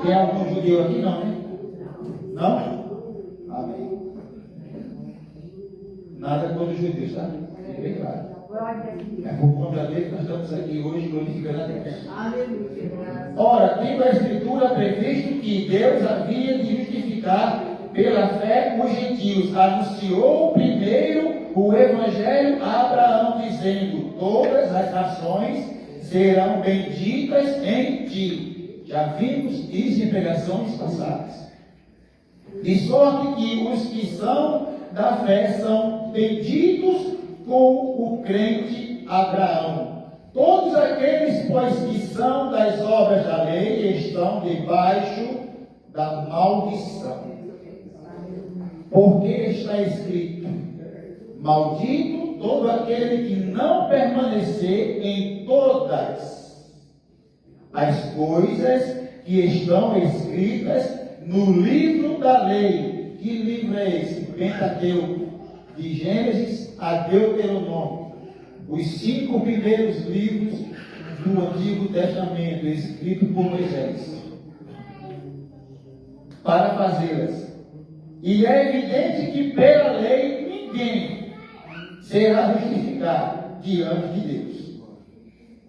Tem algum judeu aqui? Não, né? Não? Amém. Nada contra os judeus, tá? É bem claro. É por conta dele que nós estamos aqui hoje glorificando a Deus. Ora, tendo a Escritura previsto que Deus havia de justificar pela fé os gentios, anunciou primeiro o Evangelho a Abraão, dizendo: todas as nações serão benditas em ti. Já vimos isso em pregações passadas. De sorte que os que são da fé são benditos com o crente Abraão. Todos aqueles, pois, que são das obras da lei, estão debaixo da maldição. Porque está escrito: maldito todo aquele que não permanecer em todas as coisas que estão escritas no livro da lei. Que livro é esse? Pentateuco, de Gênesis a Deuteronômio. Os 5 primeiros livros do Antigo Testamento, escritos por Moisés, para fazê-las. E é evidente que pela lei ninguém será justificado diante de Deus,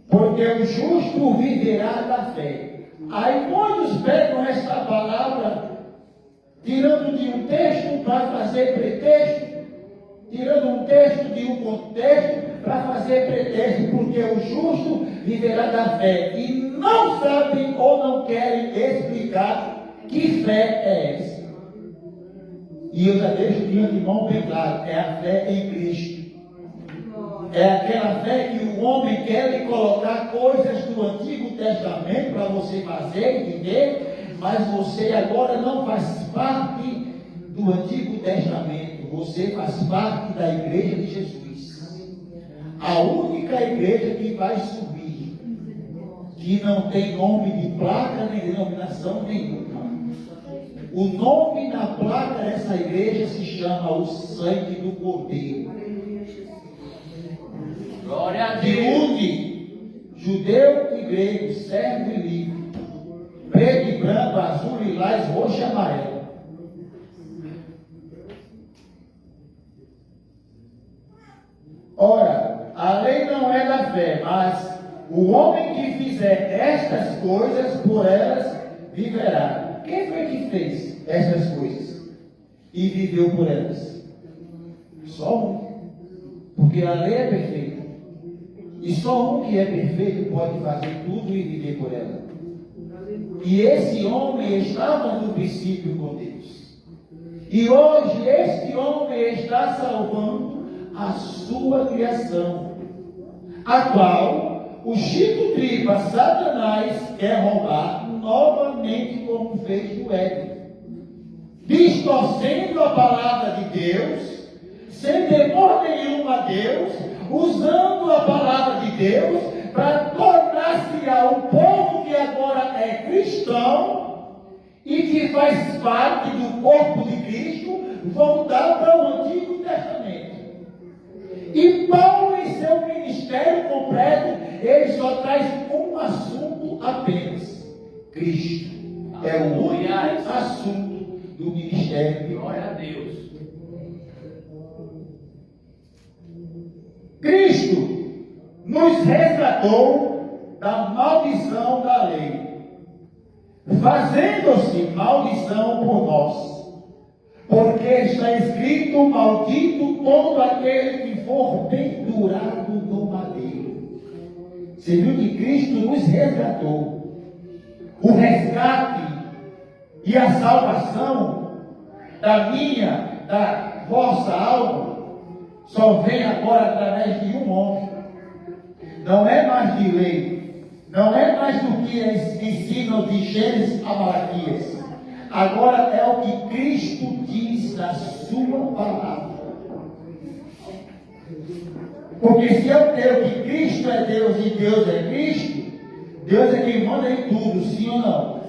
porque o justo viverá da fé. Aí muitos pegam esta palavra, tirando de um texto para fazer pretexto, tirando um texto de um contexto para fazer pretexto, porque o justo viverá da fé, e não sabem ou não querem explicar que fé é essa. E eu já deixo de antemão bem claro: é a fé em Cristo. É aquela fé que o homem quer lhe colocar coisas do Antigo Testamento para você fazer, entender, mas você agora não faz parte do Antigo Testamento, você faz parte da Igreja de Jesus. A única igreja que vai subir, que não tem nome de placa nem denominação nenhuma. O nome na placa dessa igreja se chama o sangue do Cordeiro. Glória a Deus. Que une judeu e grego, servo e livre, preto e branco, azul, lilás, roxo e amarelo. Ora, a lei não é da fé, mas o homem que fizer estas coisas, por elas viverá. Quem foi que fez estas coisas e viveu por elas? Só um. Porque a lei é perfeita. E só um que é perfeito pode fazer tudo e viver por ela. E esse homem estava no princípio com Deus. E hoje este homem está salvando a sua criação, a qual o Chico Tripa, Satanás, quer roubar novamente, como fez no Éden, distorcendo a palavra de Deus, sem temor nenhum a Deus, usando a palavra de Deus para tornar-se a um povo que agora é cristão e que faz parte do corpo de Cristo, voltar para o Antigo Testamento. E Paulo, em seu ministério completo, ele só traz um assunto apenas: Cristo. É o único assunto do ministério. Glória a Deus. Cristo nos resgatou da maldição da lei, fazendo-se maldição por nós, porque está escrito: maldito todo aquele que for pendurado no madeiro. Você viu que Cristo nos resgatou. O resgate e a salvação da minha, da vossa alma, só vem agora através de um homem. Não é mais de lei, não é mais do que eles ensinam de Gênesis a Malaquias. Agora é o que Cristo diz na sua palavra. Porque se eu creio que Cristo é Deus e Deus é Cristo, Deus é quem manda em tudo, sim ou não?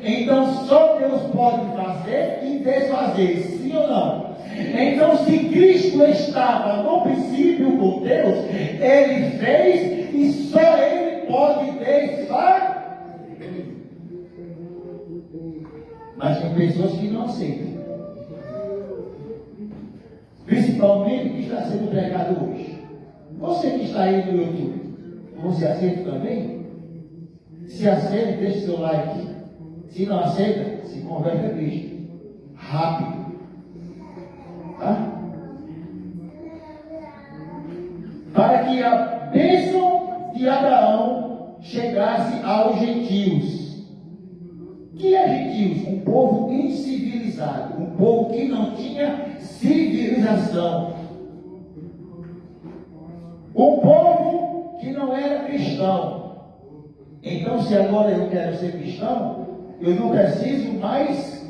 Então só Deus pode fazer e desfazer, sim ou não? Então, se Cristo estava no princípio com Deus, Ele fez e só Ele pode desfazer. Mas tem pessoas que não aceitam. Principalmente o que está sendo pregado hoje. Você que está aí no YouTube, você aceita também? Se aceita, deixe seu like. Se não aceita, se converte a Cristo. Rápido. Tá? Para que a bênção de Abraão chegasse aos gentios. Que é gentios? Um povo incivilizado, um povo que não tinha civilização, um povo que não era cristão. Então, se agora eu quero ser cristão, eu não preciso mais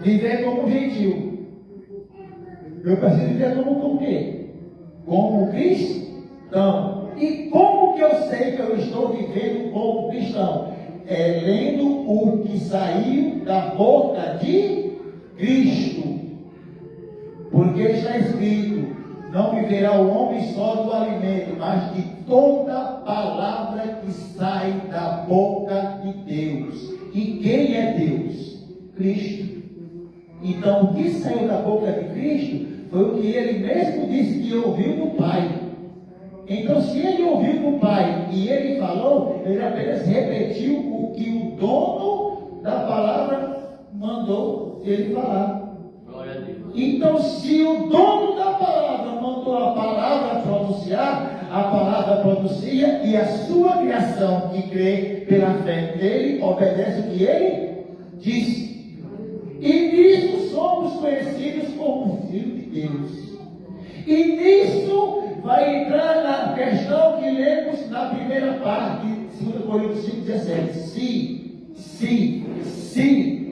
viver como gentio. Eu preciso viver como quê? Como cristão. E como que eu sei que eu estou vivendo como cristão? É lendo o que saiu da boca de Cristo. Porque está escrito: não viverá o homem só do alimento, mas de toda palavra que sai da boca de Deus. E quem é Deus? Cristo. Então, o que saiu da boca de Cristo foi o que ele mesmo disse que ouviu do Pai. Então, se ele ouviu do Pai e ele falou, ele apenas repetiu o que o dono da palavra mandou ele falar. Glória a Deus. Então, se o dono da palavra mandou a palavra pronunciar, a palavra pronuncia, e a sua criação que crê pela fé nele obedece o que ele disse. E nisso somos conhecidos como filhos de Deus. E nisso vai entrar na questão que lemos na primeira parte de 2 Coríntios 5,17. Se.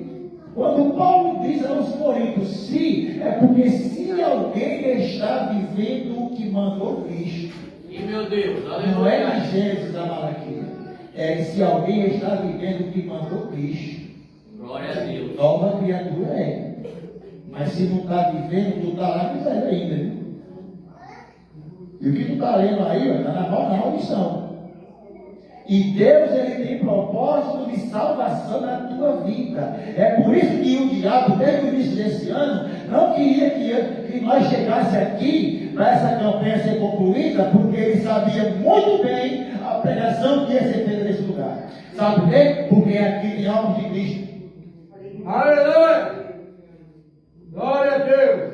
Quando Paulo diz aos Coríntios se, é porque se alguém está vivendo o que mandou Cristo. E meu Deus, aleluia. Não é na Gênesis da Malaquia. É se alguém está vivendo o que mandou Cristo. Glória a Deus. Nova criatura é. Mas se não está vivendo, tu está lá miséria ainda, viu? E o que tu está lendo aí, está na maldição. E Deus, ele tem propósito de salvação na tua vida. É por isso que o diabo, desde o início desse ano, não queria que nós chegássemos aqui para essa campanha ser concluída, porque ele sabia muito bem a pregação que ia ser feita nesse lugar. Sabe por quê? Porque aqui tem alma de Cristo. Aleluia! Glória a Deus!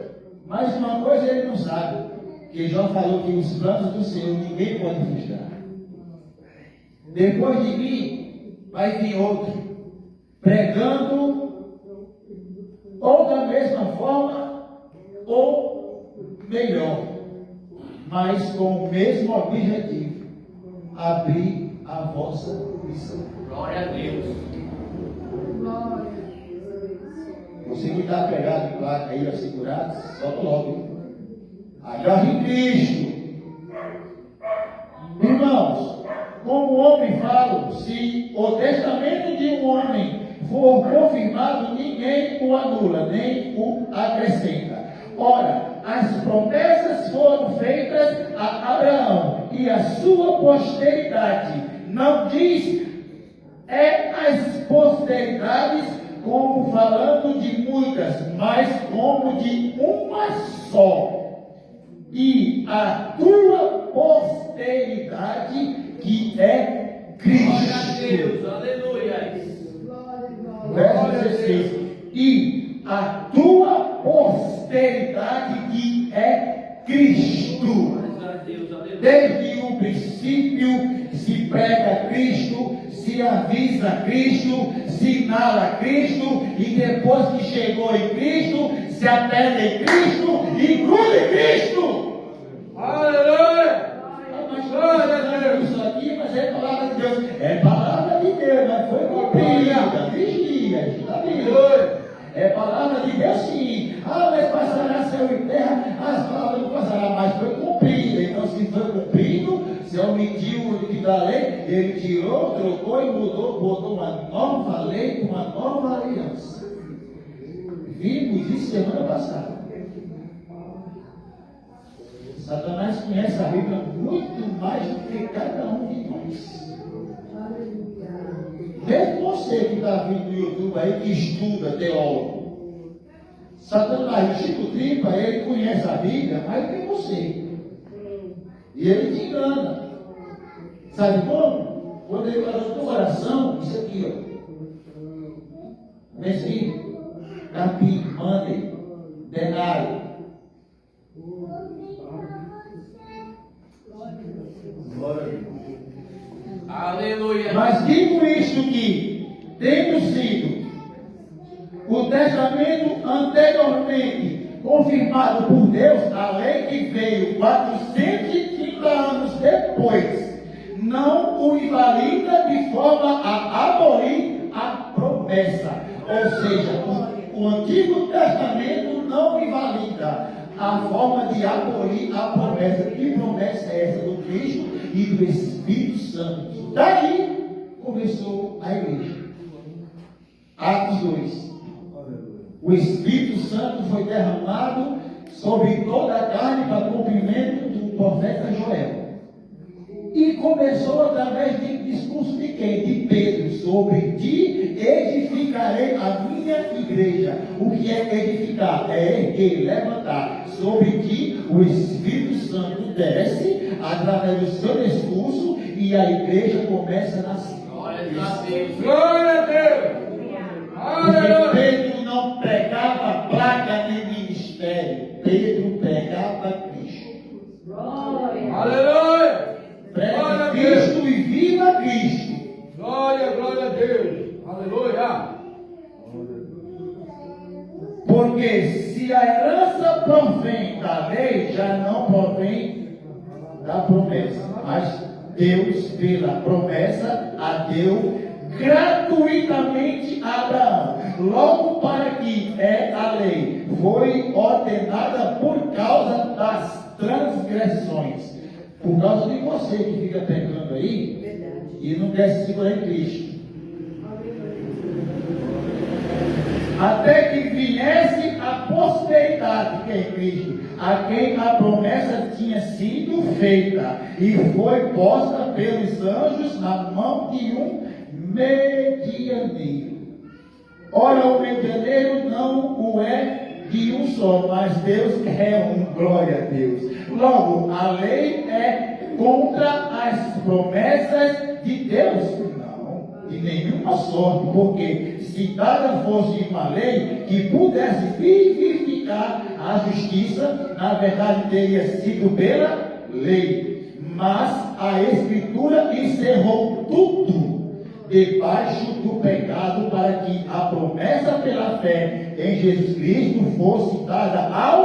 Mas uma coisa ele não sabe, que João falou que os planos do Senhor ninguém pode frustrar. Depois de mim vai vir outro, pregando ou da mesma forma ou melhor, mas com o mesmo objetivo: abrir a vossa missão. Glória a Deus. Você que está pregado de placa aí, assegurado, solta logo. Agarre em Cristo. Irmãos, como o homem fala, se o testamento de um homem for confirmado, ninguém o anula, nem o acrescenta. Ora, as promessas foram feitas a Abraão e a sua posteridade. Não diz as posteridades como falando de muitas, mas como de uma só. E a tua posteridade, que é Cristo. Glória a Deus, aleluia. Verso 16. E a tua posteridade, que é Cristo. Glória a Deus, aleluia. Desde o princípio se prega Cristo, se avisa Cristo, se inala Cristo, e depois que chegou em Cristo, se aperta em Cristo e gruda em Cristo. Aleluia! Mas glória a Deus, isso aqui, mas é palavra de Deus. É palavra de Deus, mas foi cumprida. Vigia, está vendo? É palavra de Deus, sim. Mas passará céu e terra, as palavras não passarão, mas foi cumprida. Então, se foi cumprido, se omitiu o que da lei, ele tirou, trocou e mudou, botou uma nova lei, uma nova aliança. Vimos isso semana passada. Satanás conhece a Bíblia muito mais do que cada um de nós. Mesmo você você que está vindo do YouTube aí, que estuda teólogo. Satanás, o Chico Tripa, ele conhece a Bíblia mais que você. E ele te engana. Sabe como? Quando ele fala no teu coração, isso aqui, ó. Mestre, capim, money, denário. Aleluia. Mas digo isto que, tendo sido o testamento anteriormente confirmado por Deus, a lei que veio 430 anos depois, não o invalida de forma a abolir a promessa. Ou seja, o Antigo Testamento não invalida a forma de abolir a promessa. Que promessa é essa do Cristo e do Espírito Santo? Daí começou a igreja. Atos 2. O Espírito Santo foi derramado sobre toda a carne para cumprimento do profeta Joel. E começou através de discurso de quem? De Pedro. Sobre ti edificarei a minha igreja. O que é edificar? É erguer, levantar. Sobre ti o Espírito Santo desce através do seu discurso e a igreja começa a nascer. Glória a Deus. Glória a Deus. Porque Aleluia. Pedro não pregava placa nem ministério. Pedro pregava Cristo. Aleluia. Prega Cristo e viva Cristo. Glória a Deus. Aleluia. Porque se a herança provém da lei, já não provém da promessa. Mas Deus, pela promessa, a deu gratuitamente a Abraão. Logo para que a lei foi ordenada por causa das transgressões. Por causa de você que fica pecando aí e não quer se segurar em Cristo. Até que viesse a posteridade, que é Cristo, a quem a promessa tinha sido feita e foi posta pelos anjos na mão de um medianeiro. Ora, o medianeiro não o é de um só, mas Deus é um. Glória a Deus. Logo, a lei é contra as promessas de Deus? Não, de nenhuma sorte, porque se dada fosse uma lei que pudesse vivificar a justiça, na verdade teria sido pela lei. Mas a Escritura encerrou tudo debaixo do pecado, para que a promessa pela fé em Jesus Cristo fosse dada ao